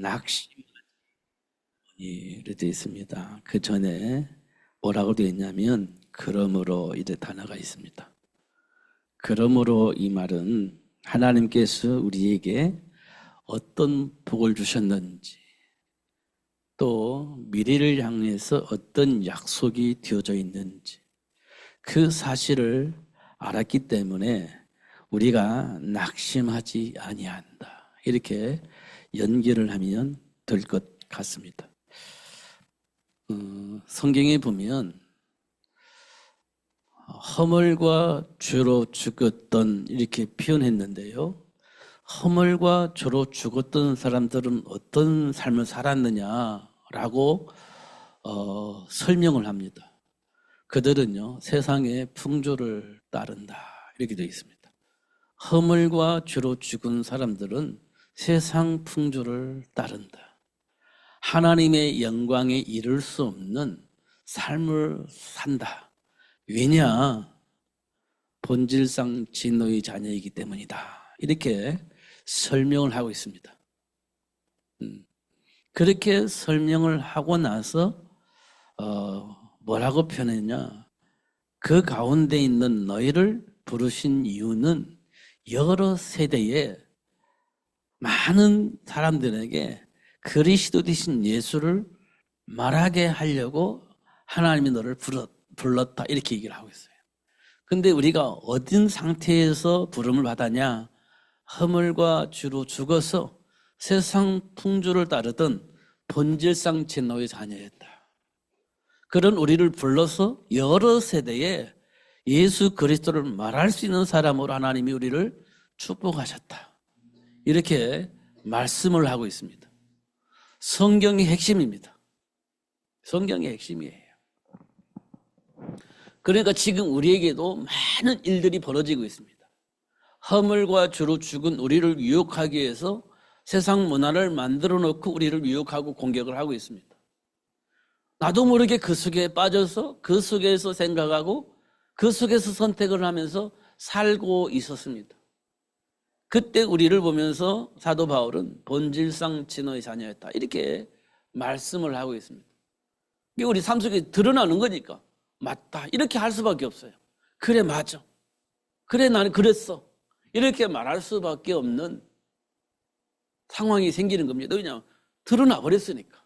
낙심이라 되어 있습니다. 그 전에 뭐라고 되어 있냐면 그러므로 이제 단어가 있습니다. 그러므로 이 말은 하나님께서 우리에게 어떤 복을 주셨는지 또 미래를 향해서 어떤 약속이 되어져 있는지 그 사실을 알았기 때문에 우리가 낙심하지 아니한다. 이렇게 연결을 하면 될 것 같습니다. 성경에 보면 허물과 죄로 죽었던 이렇게 표현했는데요. 허물과 죄로 죽었던 사람들은 어떤 삶을 살았느냐라고 설명을 합니다. 그들은요 세상의 풍조를 따른다 이렇게 되어 있습니다. 허물과 죄로 죽은 사람들은 세상 풍조를 따른다. 하나님의 영광에 이를 수 없는 삶을 산다. 왜냐? 본질상 진노의 자녀이기 때문이다. 이렇게 설명을 하고 있습니다. 그렇게 설명을 하고 나서 뭐라고 표현했냐? 그 가운데 있는 너희를 부르신 이유는 여러 세대에 많은 사람들에게 그리스도 되신 예수를 말하게 하려고 하나님이 너를 불렀다 이렇게 얘기를 하고 있어요. 근데 우리가 어떤 상태에서 부름을 받았냐? 허물과 죄로 죽어서 세상 풍조를 따르던 본질상 진노의 자녀였다. 그런 우리를 불러서 여러 세대에 예수 그리스도를 말할 수 있는 사람으로 하나님이 우리를 축복하셨다. 이렇게 말씀을 하고 있습니다. 성경의 핵심입니다. 성경의 핵심이에요. 그러니까 지금 우리에게도 많은 일들이 벌어지고 있습니다. 허물과 죄로 죽은 우리를 유혹하기 위해서 세상 문화를 만들어 놓고 우리를 유혹하고 공격을 하고 있습니다. 나도 모르게 그 속에 빠져서 그 속에서 생각하고 그 속에서 선택을 하면서 살고 있었습니다. 그때 우리를 보면서 사도 바울은 본질상 진노의 자녀였다 이렇게 말씀을 하고 있습니다. 이게 우리 삶 속에 드러나는 거니까 맞다 이렇게 할 수밖에 없어요. 그래 맞아. 그래 나는 그랬어. 이렇게 말할 수밖에 없는 상황이 생기는 겁니다. 왜냐하면 드러나 버렸으니까.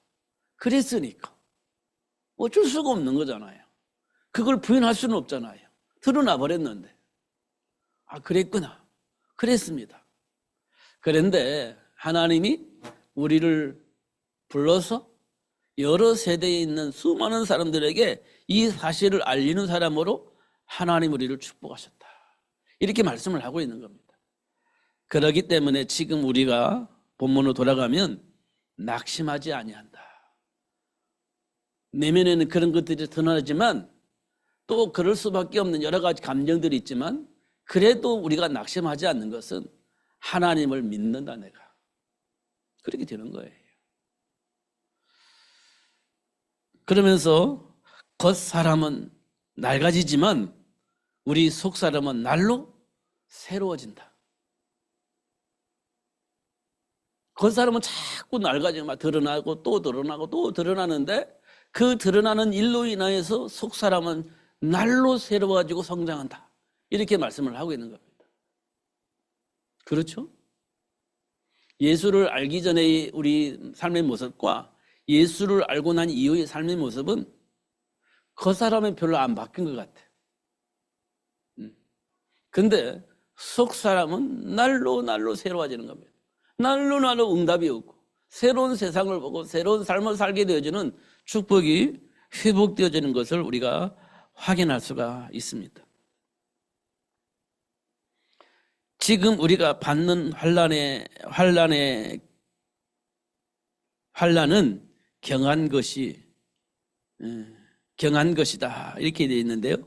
그랬으니까. 어쩔 수가 없는 거잖아요. 그걸 부인할 수는 없잖아요. 드러나 버렸는데. 아, 그랬구나. 그랬습니다. 그런데 하나님이 우리를 불러서 여러 세대에 있는 수많은 사람들에게 이 사실을 알리는 사람으로 하나님 우리를 축복하셨다. 이렇게 말씀을 하고 있는 겁니다. 그렇기 때문에 지금 우리가 본문으로 돌아가면 낙심하지 아니한다. 내면에는 그런 것들이 드러나지만 또 그럴 수밖에 없는 여러 가지 감정들이 있지만 그래도 우리가 낙심하지 않는 것은 하나님을 믿는다 내가. 그렇게 되는 거예요. 그러면서 겉사람은 낡아지지만 우리 속사람은 날로 새로워진다. 겉사람은 자꾸 낡아지고 막 드러나고 또 드러나고 또 드러나는데 그 드러나는 일로 인하여서 속사람은 날로 새로워지고 성장한다. 이렇게 말씀을 하고 있는 겁니다. 그렇죠? 예수를 알기 전에 우리 삶의 모습과 예수를 알고 난 이후의 삶의 모습은 겉사람은 별로 안 바뀐 것 같아. 근데 속사람은 날로 새로워지는 겁니다. 날로 응답이 오고 새로운 세상을 보고 새로운 삶을 살게 되어지는 축복이 회복되어지는 것을 우리가 확인할 수가 있습니다. 지금 우리가 받는 환난은 경한 것이다 이렇게 되어 있는데요.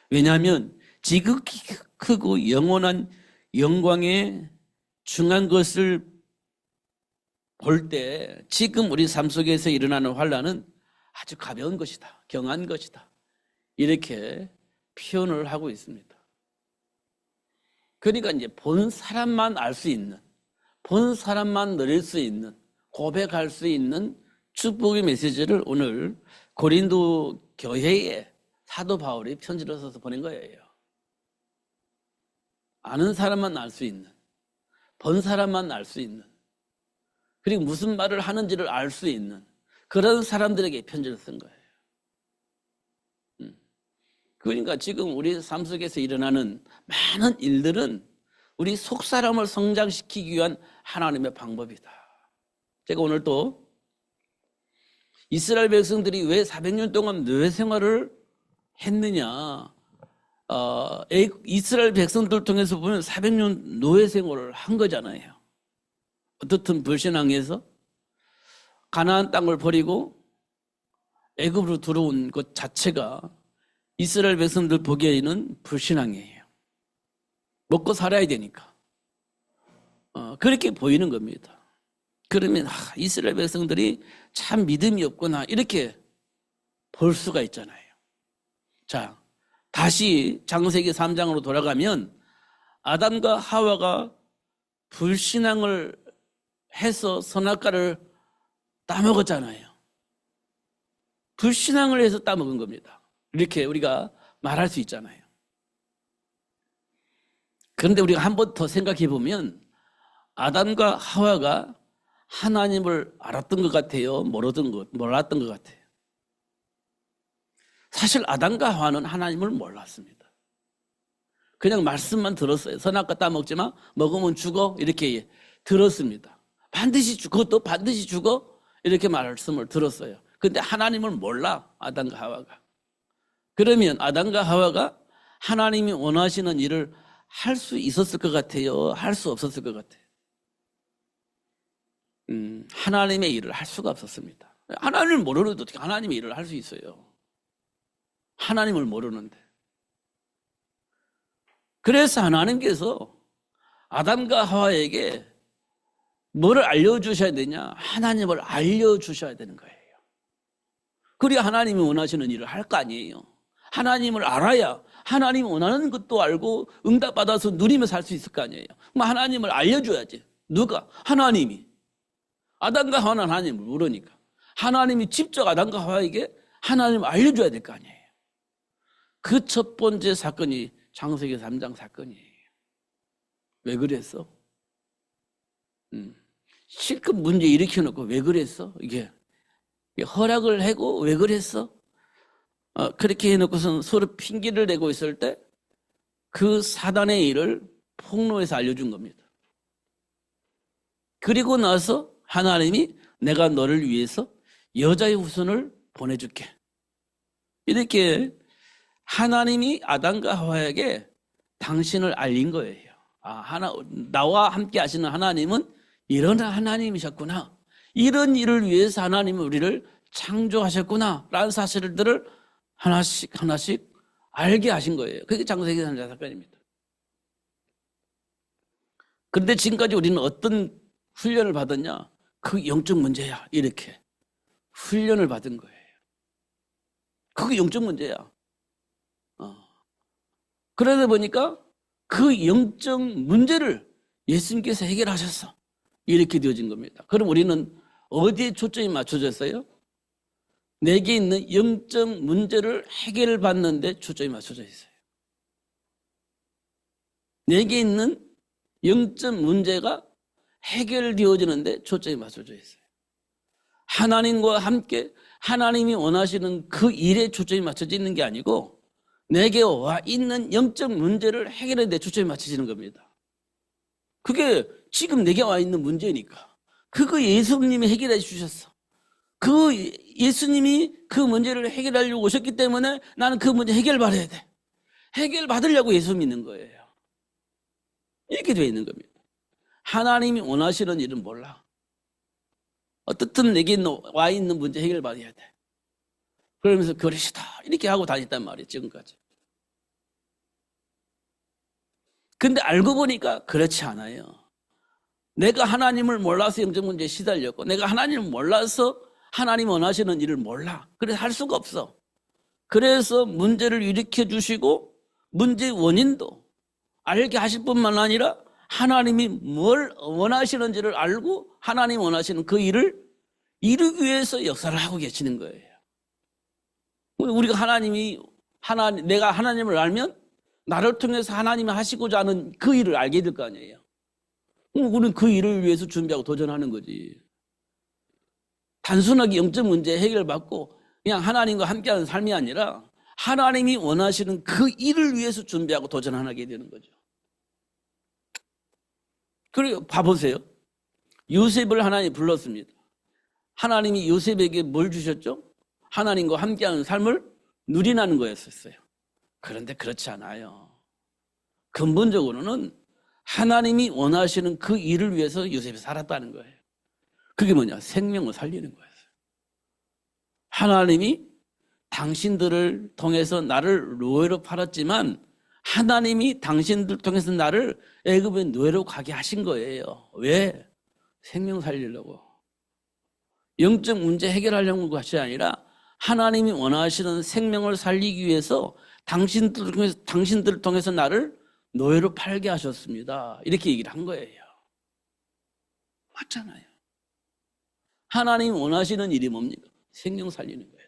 왜냐하면 지극히 크고 영원한 영광의 중요한 것을 볼 때 지금 우리 삶 속에서 일어나는 환난은 아주 가벼운 것이다, 경한 것이다 이렇게 표현을 하고 있습니다. 그러니까 이제 본 사람만 알 수 있는, 본 사람만 누릴 수 있는 고백할 수 있는 축복의 메시지를 오늘 고린도 교회에 사도 바울이 편지를 써서 보낸 거예요. 아는 사람만 알 수 있는, 본 사람만 알 수 있는, 그리고 무슨 말을 하는지를 알 수 있는 그런 사람들에게 편지를 쓴 거예요. 그러니까 지금 우리 삶 속에서 일어나는 많은 일들은 우리 속사람을 성장시키기 위한 하나님의 방법이다. 제가 오늘 또 이스라엘 백성들이 왜 400년 동안 노예 생활을 했느냐, 이스라엘 백성들 통해서 보면 400년 노예 생활을 한 거잖아요. 어떻든 불신앙에서 가나안 땅을 버리고 애굽으로 들어온 것 자체가 이스라엘 백성들 보기에는 불신앙이에요. 먹고 살아야 되니까. 그렇게 보이는 겁니다. 그러면 이스라엘 백성들이 참 믿음이 없구나 이렇게 볼 수가 있잖아요. 자, 다시 창세기 3장으로 돌아가면 아담과 하와가 불신앙을 해서 선악과를 따먹었잖아요. 불신앙을 해서 따먹은 겁니다. 이렇게 우리가 말할 수 있잖아요. 그런데 우리가 한 번 더 생각해 보면 아담과 하와가 하나님을 알았던 것 같아요? 몰랐던 것 같아요? 사실 아담과 하와는 하나님을 몰랐습니다. 그냥 말씀만 들었어요. 선악과 따먹지 마, 먹으면 죽어 이렇게 들었습니다. 반드시 죽어, 그것도 반드시 죽어 이렇게 말씀을 들었어요. 근데 하나님을 몰라, 아담과 하와가. 그러면 아담과 하와가 하나님이 원하시는 일을 할 수 있었을 것 같아요? 할 수 없었을 것 같아요? 하나님의 일을 할 수가 없었습니다. 하나님을 모르는데 어떻게 하나님의 일을 할 수 있어요? 하나님을 모르는데. 그래서 하나님께서 아담과 하와에게 뭐를 알려주셔야 되냐? 하나님을 알려주셔야 되는 거예요. 그래야 하나님이 원하시는 일을 할 거 아니에요. 하나님을 알아야 하나님이 원하는 것도 알고 응답받아서 누리며 살 수 있을 거 아니에요. 그럼 하나님을 알려줘야지. 누가? 하나님이. 아담과 하와는 하나님을 모르니까 하나님이 직접 아담과 하와에게 하나님을 알려줘야 될 거 아니에요. 그 첫 번째 사건이 창세기 3장 사건이에요. 왜 그랬어? 실컷 문제 일으켜놓고 왜 그랬어? 이게 허락을 하고 왜 그랬어? 그렇게 해놓고선 서로 핑계를 대고 있을 때 그 사단의 일을 폭로해서 알려준 겁니다. 그리고 나서 하나님이 내가 너를 위해서 여자의 후손을 보내줄게. 이렇게 하나님이 아담과 하와에게 당신을 알린 거예요. 나와 함께 하시는 하나님은 이런 하나님이셨구나. 이런 일을 위해서 하나님은 우리를 창조하셨구나 라는 사실들을 하나씩 알게 하신 거예요. 그게 창세기 3장 사건입니다. 그런데 지금까지 우리는 어떤 훈련을 받았냐? 그게 영적 문제야. 이렇게 훈련을 받은 거예요. 그게 영적 문제야. 그러다 보니까 그 영적 문제를 예수님께서 해결하셨어. 이렇게 되어진 겁니다. 그럼 우리는 어디에 초점이 맞춰졌어요? 내게 있는 영적 문제를 해결받는 데 초점이 맞춰져 있어요. 내게 있는 영적 문제가 해결되어지는 데 초점이 맞춰져 있어요. 하나님과 함께 하나님이 원하시는 그 일에 초점이 맞춰져 있는 게 아니고 내게 와 있는 영적 문제를 해결하는 데 초점이 맞춰지는 겁니다. 그게 지금 내게 와 있는 문제니까. 그거 예수님이 해결해 주셨어. 그 예수님이 그 문제를 해결하려고 오셨기 때문에 나는 그 문제 해결받아야 돼. 해결받으려고 예수 믿는 거예요. 이렇게 되어 있는 겁니다. 하나님이 원하시는 일은 몰라. 어떻든 내게 와 있는 문제 해결받아야 돼. 그러면서 그러시다 이렇게 하고 다녔단 말이에요. 지금까지. 근데 알고 보니까 그렇지 않아요. 내가 하나님을 몰라서 영적 문제에 시달렸고 내가 하나님을 몰라서 하나님 원하시는 일을 몰라. 그래서 할 수가 없어. 그래서 문제를 일으켜 주시고 문제의 원인도 알게 하실 뿐만 아니라 하나님이 뭘 원하시는지를 알고 하나님 원하시는 그 일을 이루기 위해서 역사를 하고 계시는 거예요. 우리가 내가 하나님을 알면 나를 통해서 하나님이 하시고자 하는 그 일을 알게 될 거 아니에요. 우리는 그 일을 위해서 준비하고 도전하는 거지. 단순하게 영적 문제 해결받고 그냥 하나님과 함께하는 삶이 아니라 하나님이 원하시는 그 일을 위해서 준비하고 도전하게 되는 거죠. 그리고 봐보세요. 요셉을 하나님이 불렀습니다. 하나님이 요셉에게 뭘 주셨죠? 하나님과 함께하는 삶을 누리라는 거였었어요. 그런데 그렇지 않아요. 근본적으로는 하나님이 원하시는 그 일을 위해서 요셉이 살았다는 거예요. 그게 뭐냐? 생명을 살리는 거였어요. 하나님이 당신들을 통해서 나를 노예로 팔았지만 하나님이 당신들 통해서 나를 애굽의 노예로 가게 하신 거예요. 왜? 생명 살리려고. 영적 문제 해결하려는 것이 아니라 하나님이 원하시는 생명을 살리기 위해서 당신들을 통해서 나를 노예로 팔게 하셨습니다. 이렇게 얘기를 한 거예요. 맞잖아요. 하나님이 원하시는 일이 뭡니까? 생명 살리는 거예요.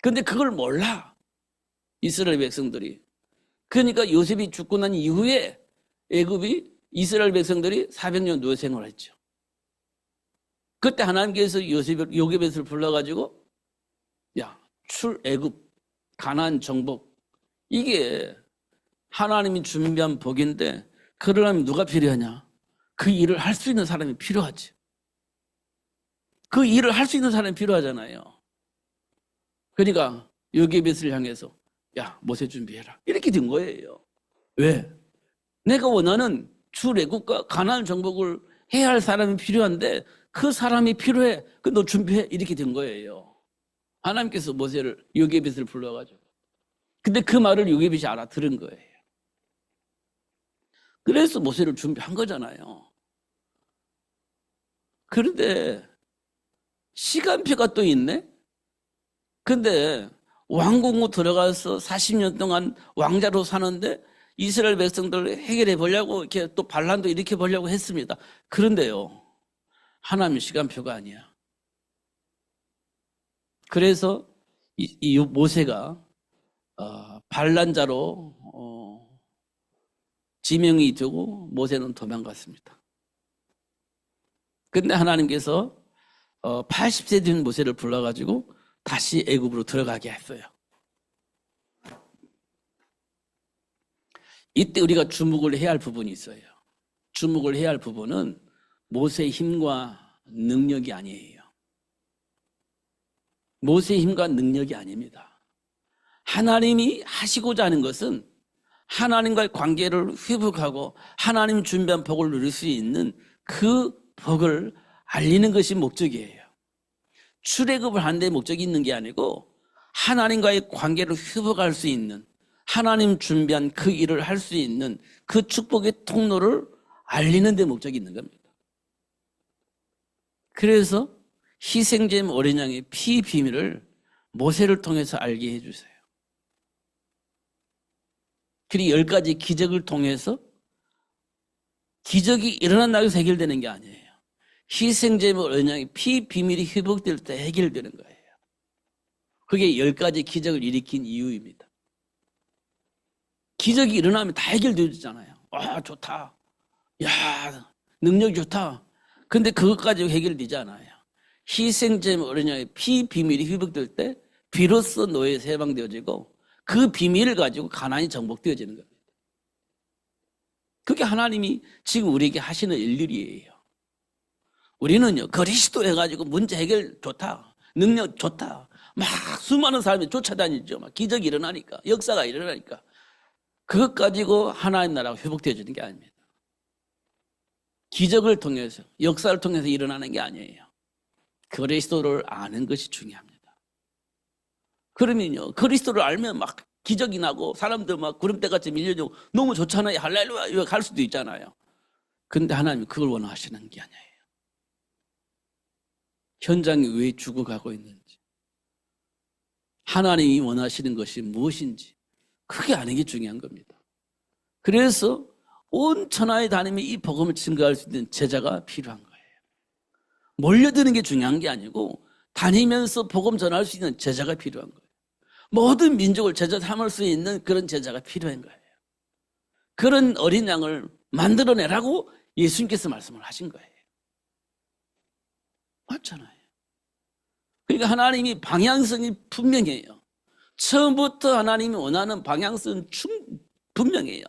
그런데 그걸 몰라. 이스라엘 백성들이. 그러니까 요셉이 죽고 난 이후에 애굽이 이스라엘 백성들이 400년 노예 생활을 했죠. 그때 하나님께서 요게벳을 불러가지고 야, 출애굽 가나안 정복 이게 하나님이 준비한 복인데 그러려면 누가 필요하냐? 그 일을 할 수 있는 사람이 필요하지. 그 일을 할 수 있는 사람이 필요하잖아요. 그러니까 요게벳을 향해서 야, 모세 준비해라. 이렇게 된 거예요. 왜? 내가 원하는 출애굽과 가나안 정복을 해야 할 사람이 필요한데 그 사람이 필요해. 너 준비해. 이렇게 된 거예요. 하나님께서 요게벳을 불러가지고. 근데 그 말을 요게벳이 알아들은 거예요. 그래서 모세를 준비한 거잖아요. 그런데 시간표가 또 있네? 근데 왕궁으로 들어가서 40년 동안 왕자로 사는데 이스라엘 백성들 해결해 보려고 이렇게 또 반란도 일으켜 보려고 했습니다. 그런데요. 하나님의 시간표가 아니야. 그래서 이 모세가 반란자로 지명이 되고 모세는 도망갔습니다. 근데 하나님께서 80세 된 모세를 불러가지고 다시 애굽으로 들어가게 했어요. 이때 우리가 주목을 해야 할 부분이 있어요. 주목을 해야 할 부분은 모세의 힘과 능력이 아니에요. 모세의 힘과 능력이 아닙니다. 하나님이 하시고자 하는 것은 하나님과의 관계를 회복하고 하나님 준비한 복을 누릴 수 있는 그 복을 알리는 것이 목적이에요. 출애굽을 하는 데 목적이 있는 게 아니고 하나님과의 관계를 회복할 수 있는 하나님 준비한 그 일을 할 수 있는 그 축복의 통로를 알리는 데 목적이 있는 겁니다. 그래서 희생제물 어린 양의 피 비밀을 모세를 통해서 알게 해주세요. 그리고 10가지 기적을 통해서 기적이 일어난다고 해서 해결되는 게 아니에요. 희생제물 어린 양의 피 비밀이 회복될 때 해결되는 거예요. 그게 10가지 기적을 일으킨 이유입니다. 기적이 일어나면 다 해결되잖아요. 좋다. 야, 능력이 좋다. 근데 그것까지 해결되지 않아요. 희생제물 어린 양의 피 비밀이 회복될 때 비로소 노예에서 해방되어지고 그 비밀을 가지고 가나안이 정복되어지는 겁니다. 그게 하나님이 지금 우리에게 하시는 일들이에요. 우리는요, 그리스도 해가지고 문제 해결 좋다. 능력 좋다. 막 수많은 사람이 쫓아다니죠. 막 기적이 일어나니까, 역사가 일어나니까. 그것 가지고 하나님 나라가 회복되어지는 게 아닙니다. 기적을 통해서, 역사를 통해서 일어나는 게 아니에요. 그리스도를 아는 것이 중요합니다. 그러면요, 그리스도를 알면 막 기적이 나고 사람들 막 구름대같이 밀려주고 너무 좋잖아요. 할렐루야 이거 갈 수도 있잖아요. 근데 하나님이 그걸 원하시는 게 아니에요. 현장이 왜 죽어가고 있는지, 하나님이 원하시는 것이 무엇인지 그게 아는 게 중요한 겁니다. 그래서 온 천하에 다니며 이 복음을 증거할 수 있는 제자가 필요한 거예요. 몰려드는 게 중요한 게 아니고 다니면서 복음 전할 수 있는 제자가 필요한 거예요. 모든 민족을 제자 삼을 수 있는 그런 제자가 필요한 거예요. 그런 어린 양을 만들어내라고 예수님께서 말씀을 하신 거예요. 맞잖아요. 그러니까 하나님이 방향성이 분명해요. 처음부터 하나님이 원하는 방향성은 분명해요.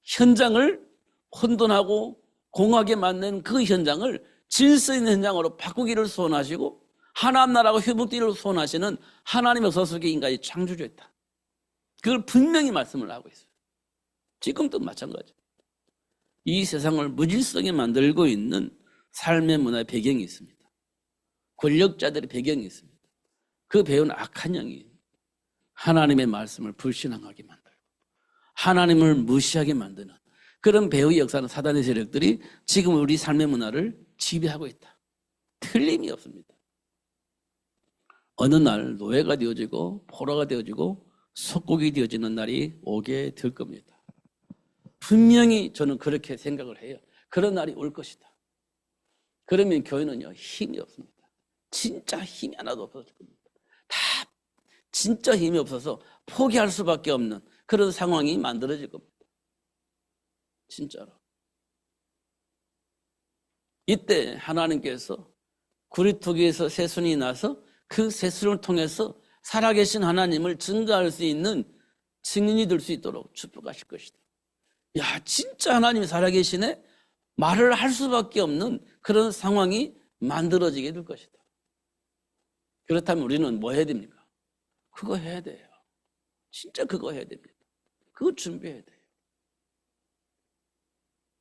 현장을 혼돈하고 공하게 만든 그 현장을 질서 있는 현장으로 바꾸기를 소원하시고 하나님 나라가 회복되기를 소원하시는 하나님의 소속의 인간이 창조주였다. 그걸 분명히 말씀을 하고 있어요. 지금도 마찬가지. 이 세상을 무질서하게 만들고 있는 삶의 문화의 배경이 있습니다. 권력자들의 배경이 있습니다. 그 배우는 악한 영이 하나님의 말씀을 불신앙하게 만들고 하나님을 무시하게 만드는 그런 배우의 역사는 사단의 세력들이 지금 우리 삶의 문화를 지배하고 있다. 틀림이 없습니다. 어느 날 노예가 되어지고 포로가 되어지고 속국이 되어지는 날이 오게 될 겁니다. 분명히 저는 그렇게 생각을 해요. 그런 날이 올 것이다. 그러면 교회는요 힘이 없습니다. 진짜 힘이 하나도 없어질 겁니다. 다 진짜 힘이 없어서 포기할 수밖에 없는 그런 상황이 만들어질 겁니다. 진짜로. 이때 하나님께서 구리토기에서 새순이 나서 그 새순을 통해서 살아계신 하나님을 증거할 수 있는 증인이 될 수 있도록 축복하실 것이다. 야, 진짜 하나님이 살아계시네? 말을 할 수밖에 없는 그런 상황이 만들어지게 될 것이다. 그렇다면 우리는 뭐 해야 됩니까? 그거 해야 돼요. 진짜 그거 해야 됩니다. 그거 준비해야 돼요.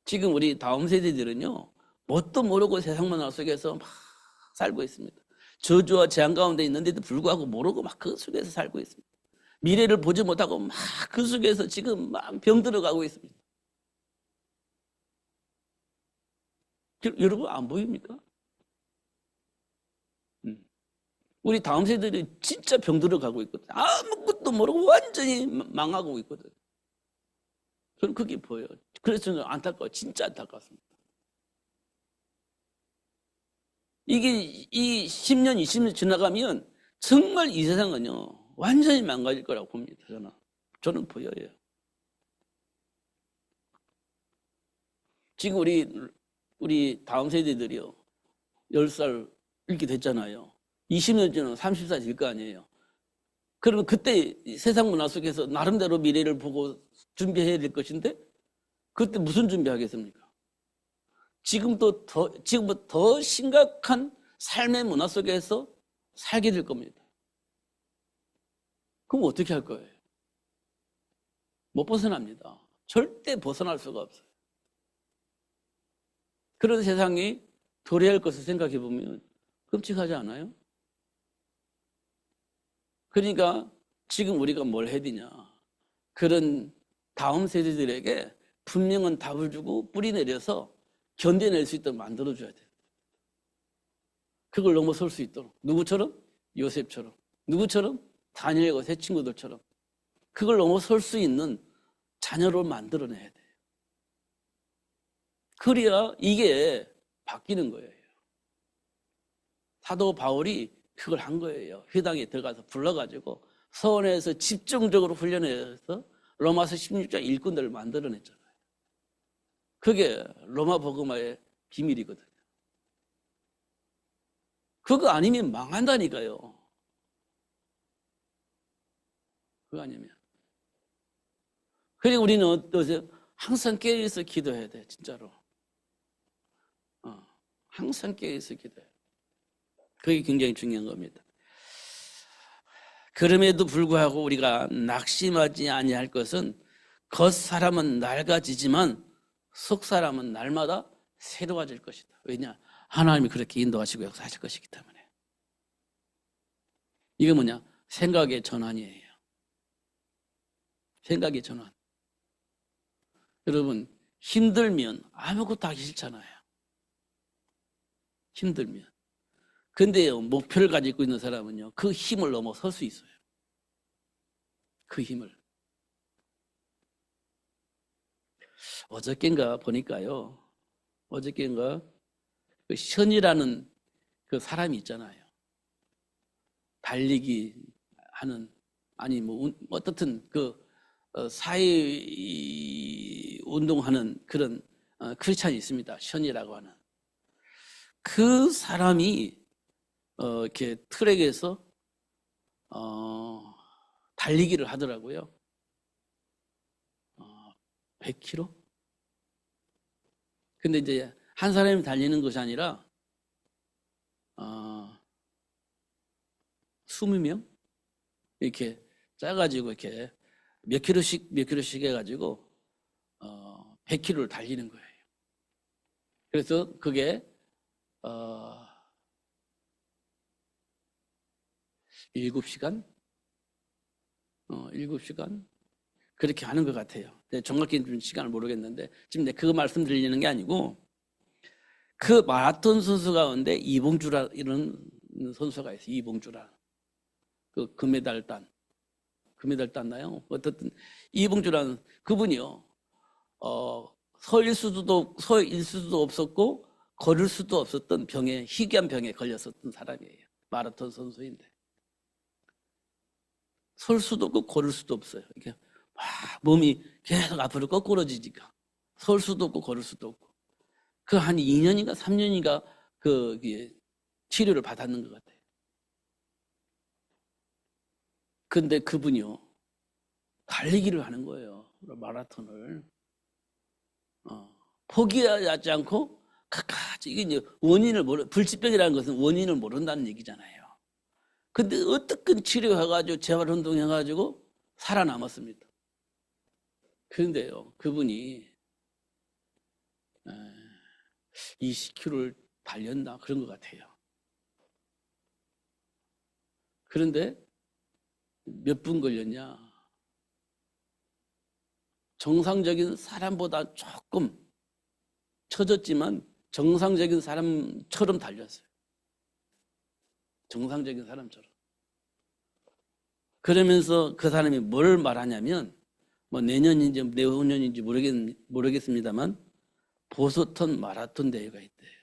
지금 우리 다음 세대들은요, 뭣도 모르고 세상 문화 속에서 막 살고 있습니다. 저주와 재앙 가운데 있는데도 불구하고 모르고 막 그 속에서 살고 있습니다. 미래를 보지 못하고 막 그 속에서 지금 막 병들어가고 있습니다. 여러분 안 보입니까? 우리 다음 세대들이 진짜 병들어가고 있거든. 아무것도 모르고 완전히 망하고 있거든. 저는 그게 보여요. 그래서 저는 안타까워요. 진짜 안타깝습니다. 이게 이 10년, 20년 지나가면 정말 이 세상은요 완전히 망가질 거라고 봅니다. 저는 보여요. 지금 우리 다음 세대들이요 10살 이렇게 됐잖아요. 20년 전은 30살 될 거 아니에요. 그러면 그때 세상 문화 속에서 나름대로 미래를 보고 준비해야 될 것인데 그때 무슨 준비하겠습니까? 지금보다 더 심각한 삶의 문화 속에서 살게 될 겁니다. 그럼 어떻게 할 거예요? 못 벗어납니다. 절대 벗어날 수가 없어요. 그런 세상이 도래할 것을 생각해 보면 끔찍하지 않아요? 그러니까 지금 우리가 뭘 해야 되냐. 그런 다음 세대들에게 분명한 답을 주고 뿌리 내려서 견뎌낼 수 있도록 만들어줘야 돼요. 그걸 넘어설 수 있도록. 누구처럼? 요셉처럼. 누구처럼? 다니엘과 세 친구들처럼. 그걸 넘어설 수 있는 자녀를 만들어내야 돼요. 그래야 이게 바뀌는 거예요. 사도 바울이 그걸 한 거예요. 회당에 들어가서 불러가지고 서원에서 집중적으로 훈련해서 로마서 16장 일꾼들을 만들어냈잖아요. 그게 로마 복음화의 비밀이거든요. 그거 아니면 망한다니까요. 그거 아니면. 그리고 우리는 어떠세요? 항상 깨어있어 기도해야 돼, 진짜로. 항상 깨어있어 기도해야 돼. 그게 굉장히 중요한 겁니다. 그럼에도 불구하고 우리가 낙심하지 아니할 것은 겉사람은 낡아지지만 속사람은 날마다 새로워질 것이다. 왜냐? 하나님이 그렇게 인도하시고 역사하실 것이기 때문에. 이게 뭐냐? 생각의 전환이에요. 생각의 전환. 여러분 힘들면 아무것도 하기 싫잖아요. 힘들면. 근데요, 목표를 가지고 있는 사람은요, 그 힘을 넘어설 수 있어요. 그 힘을. 어저께인가 보니까요. 어저께인가 그 현이라는 그 사람이 있잖아요. 달리기 하는, 아니 뭐 어떻든 그 사회 운동하는 그런 크리스찬이 있습니다. 현이라고 하는. 그 사람이 이렇게 트랙에서 달리기를 하더라고요. 100km? 근데 이제 한 사람이 달리는 것이 아니라 20명 이렇게 짜가지고 이렇게 몇 킬로씩 해가지고 100km를 달리는 거예요. 그래서 그게 7시간? 7시간? 그렇게 하는 것 같아요. 정확히 시간을 모르겠는데 지금 내가 그거 말씀드리는 게 아니고, 그 마라톤 선수 가운데 이봉주라 이런 선수가 있어요. 이봉주라. 그 금메달 땄나요? 어떻든 이봉주라는 그분이요. 서 있을 수도 없었고 걸을 수도 없었던 병에, 희귀한 병에 걸렸었던 사람이에요. 마라톤 선수인데 설 수도 없고 걸을 수도 없어요. 이렇게 막 몸이 계속 앞으로 거꾸러지니까 설 수도 없고 걸을 수도 없고, 그 한 2년인가 3년인가 그 치료를 받았는 것 같아요. 근데 그분이요, 달리기를 하는 거예요. 마라톤을. 포기하지 않고 끝까지. 이게 이제 불치병이라는 것은 원인을 모른다는 얘기잖아요. 근데 어떻게 치료해가지고 재활운동해가지고 살아남았습니다. 그런데요, 그분이 20km를 달렸나 그런 것 같아요. 그런데 몇 분 걸렸냐? 정상적인 사람보다 조금 처졌지만 정상적인 사람처럼 달렸어요. 정상적인 사람처럼. 그러면서 그 사람이 뭘 말하냐면, 뭐 내년인지 내후년인지 모르겠습니다만 보스턴 마라톤 대회가 있대요.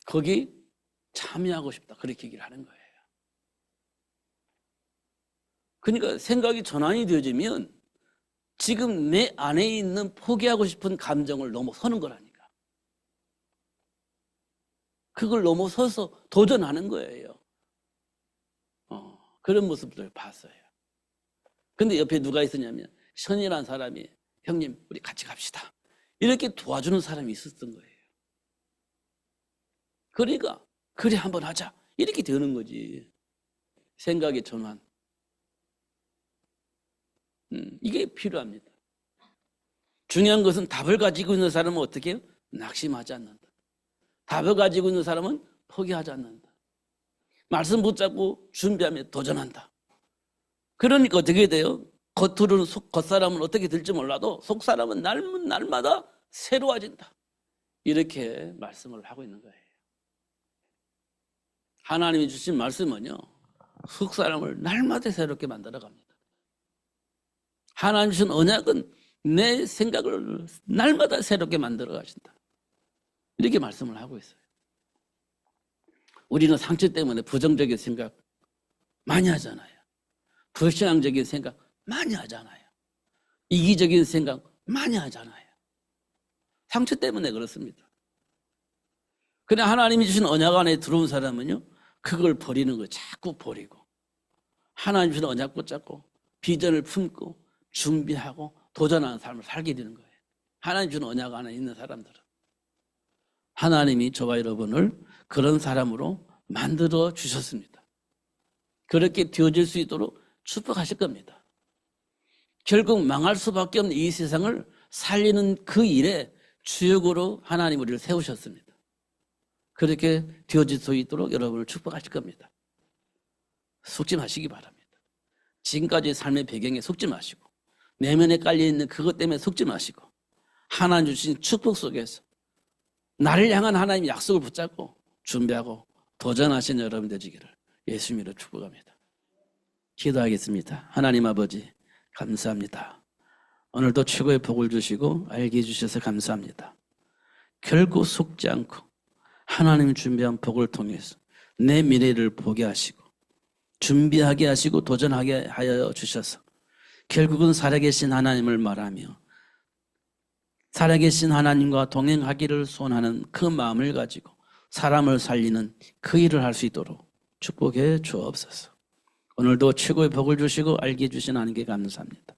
거기 참여하고 싶다, 그렇게 얘기를 하는 거예요. 그러니까 생각이 전환이 되어지면 지금 내 안에 있는 포기하고 싶은 감정을 넘어서는 거라니까. 그걸 넘어서서 도전하는 거예요. 그런 모습들을 봤어요. 근데 옆에 누가 있었냐면 선이라는 사람이, 형님 우리 같이 갑시다, 이렇게 도와주는 사람이 있었던 거예요. 그러니까 그래 한번 하자, 이렇게 되는 거지. 생각의 전환. 이게 필요합니다. 중요한 것은 답을 가지고 있는 사람은 어떻게 해요? 낙심하지 않는다. 답을 가지고 있는 사람은 포기하지 않는다. 말씀 붙잡고 준비하며 도전한다. 그러니까 어떻게 돼요? 겉사람은 어떻게 될지 몰라도 속사람은 날마다 새로워진다. 이렇게 말씀을 하고 있는 거예요. 하나님이 주신 말씀은요, 속사람을 날마다 새롭게 만들어 갑니다. 하나님 주신 언약은 내 생각을 날마다 새롭게 만들어 가신다. 이렇게 말씀을 하고 있어요. 우리는 상처 때문에 부정적인 생각 많이 하잖아요. 불신앙적인 생각 많이 하잖아요. 이기적인 생각 많이 하잖아요. 상처 때문에 그렇습니다. 그냥 하나님이 주신 언약 안에 들어온 사람은요, 그걸 버리는 거 자꾸 버리고, 하나님 주신 언약 붙잡고 비전을 품고 준비하고 도전하는 삶을 살게 되는 거예요. 하나님 주신 언약 안에 있는 사람들은. 하나님이 저와 여러분을 그런 사람으로 만들어 주셨습니다. 그렇게 되어질 수 있도록 축복하실 겁니다. 결국 망할 수밖에 없는 이 세상을 살리는 그 일에 주역으로 하나님 우리를 세우셨습니다. 그렇게 되어질 수 있도록 여러분을 축복하실 겁니다. 속지 마시기 바랍니다. 지금까지의 삶의 배경에 속지 마시고, 내면에 깔려있는 그것 때문에 속지 마시고, 하나님 주신 축복 속에서 나를 향한 하나님의 약속을 붙잡고 준비하고 도전하신 여러분 되시기를 예수님으로 축복합니다. 기도하겠습니다. 하나님 아버지 감사합니다. 오늘도 최고의 복을 주시고 알게 해주셔서 감사합니다. 결코 속지 않고 하나님 준비한 복을 통해서 내 미래를 보게 하시고 준비하게 하시고 도전하게 하여 주셔서 결국은 살아계신 하나님을 말하며 살아계신 하나님과 동행하기를 소원하는 그 마음을 가지고 사람을 살리는 그 일을 할 수 있도록 축복해 주옵소서. 오늘도 최고의 복을 주시고 알게 해주신 하나님께 감사합니다.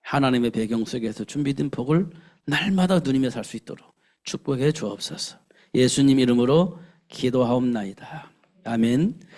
하나님의 배경 속에서 준비된 복을 날마다 누리며 살 수 있도록 축복해 주옵소서. 예수님 이름으로 기도하옵나이다. 아멘.